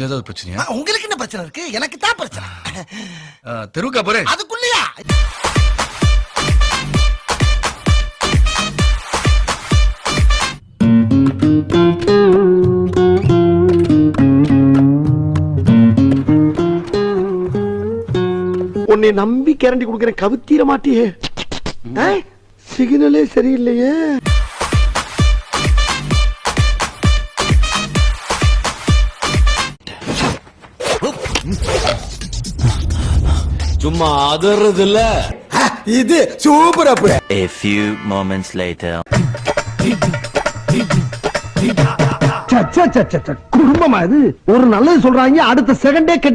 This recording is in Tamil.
வீட்டுல ஏதாவது பிரச்சனையா? உங்களுக்கு என்ன பிரச்சனை இருக்கு? எனக்கு தான் பிரச்சனை. தெருவுக்கா போறேன். அதுக்குள்ளயா? உன்னை நம்பி கேரண்டி கொடுக்கறேன், கவுத்தீர மாட்டியே. சிக்னலே சரியில்லையே. சும்மா அதறது இல்ல, இது சூப்பர். அப்ப A few moments later. குடும்பமா இது? ஒரு நல்லது சொல்றாங்க, அடுத்த செகண்டே கெட்ட